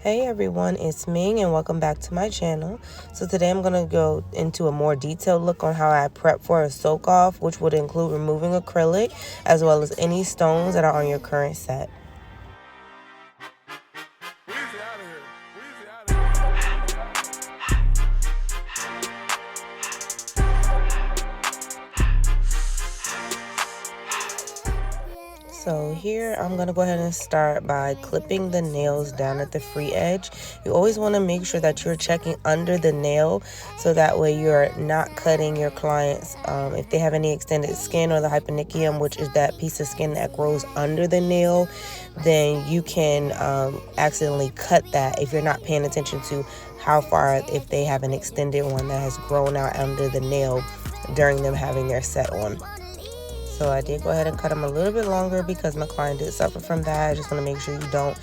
Hey everyone, it's Ming and welcome back to my channel. So today I'm going to go into a more detailed look on how I prep for a soak off, which would include removing acrylic as well as any stones that are on your current set. So here I'm going to go ahead and start by clipping the nails down at the free edge. You always want to make sure that you're checking under the nail so that way you're not cutting your clients. If they have any extended skin or the hyponychium, which is that piece of skin that grows under the nail, then you can accidentally cut that if you're not paying attention to how far, if they have an extended one that has grown out under the nail during them having their set on. So I did go ahead and cut them a little bit longer because my client did suffer from that. I just want to make sure you don't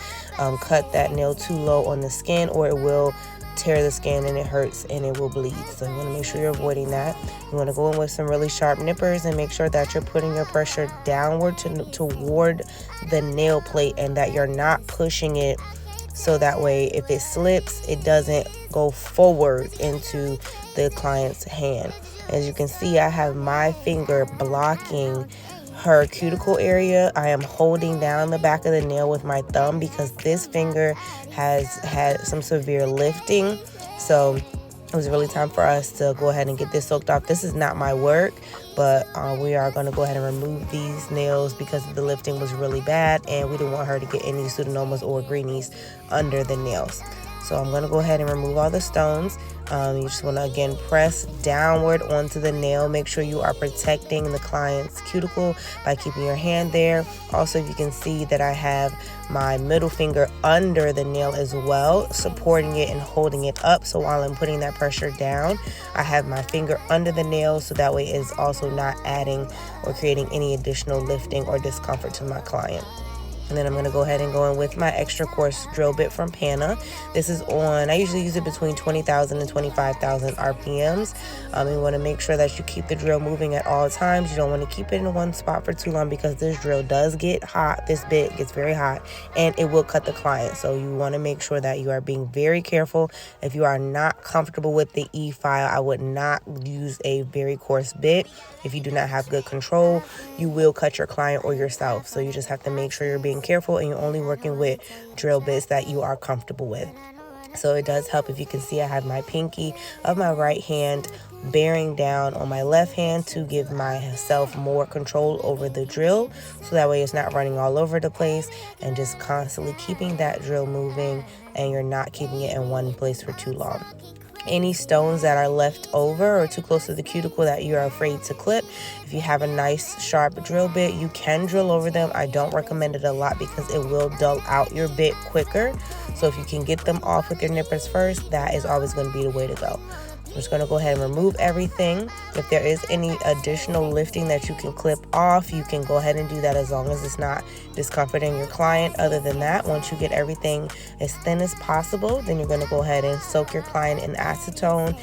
cut that nail too low on the skin or it will tear the skin and it hurts and it will bleed. So you want to make sure you're avoiding that. You want to go in with some really sharp nippers and make sure that you're putting your pressure downward toward the nail plate and that you're not pushing it, so that way if it slips, it doesn't go forward into the client's hand. As you can see, I have my finger blocking her cuticle area. I am holding down the back of the nail with my thumb because this finger has had some severe lifting. So it was really time for us to go ahead and get this soaked off. This is not my work, but we are going to go ahead and remove these nails because the lifting was really bad and we didn't want her to get any pseudomonas or greenies under the nails. So I'm going to go ahead and remove all the stones. You just want to, again, press downward onto the nail. Make sure you are protecting the client's cuticle by keeping your hand there. Also, you can see that I have my middle finger under the nail as well, supporting it and holding it up. So while I'm putting that pressure down, I have my finger under the nail, so that way it's also not adding or creating any additional lifting or discomfort to my client. And then I'm going to go ahead and go in with my extra coarse drill bit from Pana. This is on, I usually use it between 20,000 and 25,000 RPMs. You want to make sure that you keep the drill moving at all times. You don't want to keep it in one spot for too long because this drill does get hot. This bit gets very hot and it will cut the client. So you want to make sure that you are being very careful. If you are not comfortable with the E-file, I would not use a very coarse bit. If you do not have good control, you will cut your client or yourself. So you just have to make sure you're being careful and you're only working with drill bits that you are comfortable with. So it does help if you can see I have my pinky of my right hand bearing down on my left hand to give myself more control over the drill, so that way it's not running all over the place, and just constantly keeping that drill moving and you're not keeping it in one place for too long. Any stones that are left over or too close to the cuticle that you're afraid to clip, if you have a nice sharp drill bit, you can drill over them. I don't recommend it a lot because it will dull out your bit quicker. So if you can get them off with your nippers first, that is always going to be the way to go. I'm just going to go ahead and remove everything. If there is any additional lifting that you can clip off, you can go ahead and do that as long as it's not discomforting your client. Other than that, once you get everything as thin as possible, then you're going to go ahead and soak your client in acetone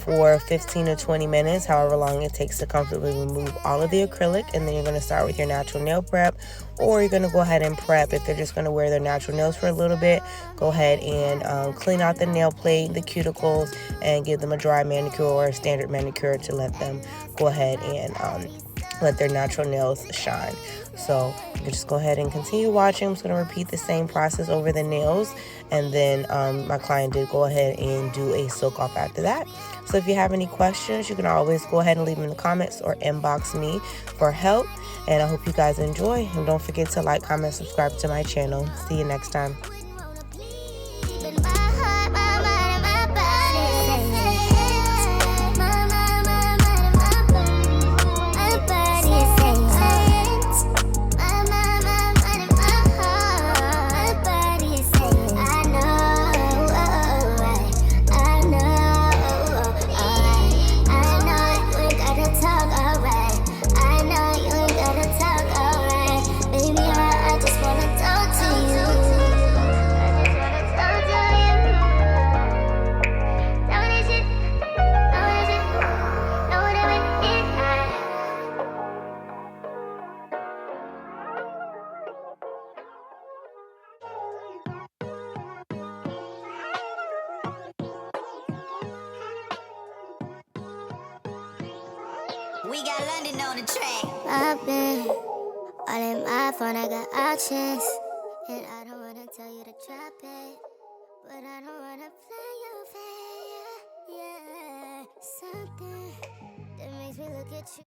for 15 to 20 minutes, however long it takes to comfortably remove all of the acrylic. And then you're going to start with your natural nail prep, or you're going to go ahead and prep. If they're just going to wear their natural nails for a little bit, go ahead and clean out the nail plate, the cuticles, and give them a dry manicure or a standard manicure to let them go ahead and let their natural nails shine. So you can just go ahead and continue watching. I'm just going to repeat the same process over the nails, and then my client did go ahead and do a soak off after that. So if you have any questions, you can always go ahead and leave them in the comments or inbox me for help. And I hope you guys enjoy, and don't forget to like, comment, subscribe to my channel. See you next time. I just wanna talk to you. We got London on the track. I've been all in my phone, I got options. And I don't wanna tell you to drop it, but I don't wanna play you fair. Yeah, something that makes me look at you.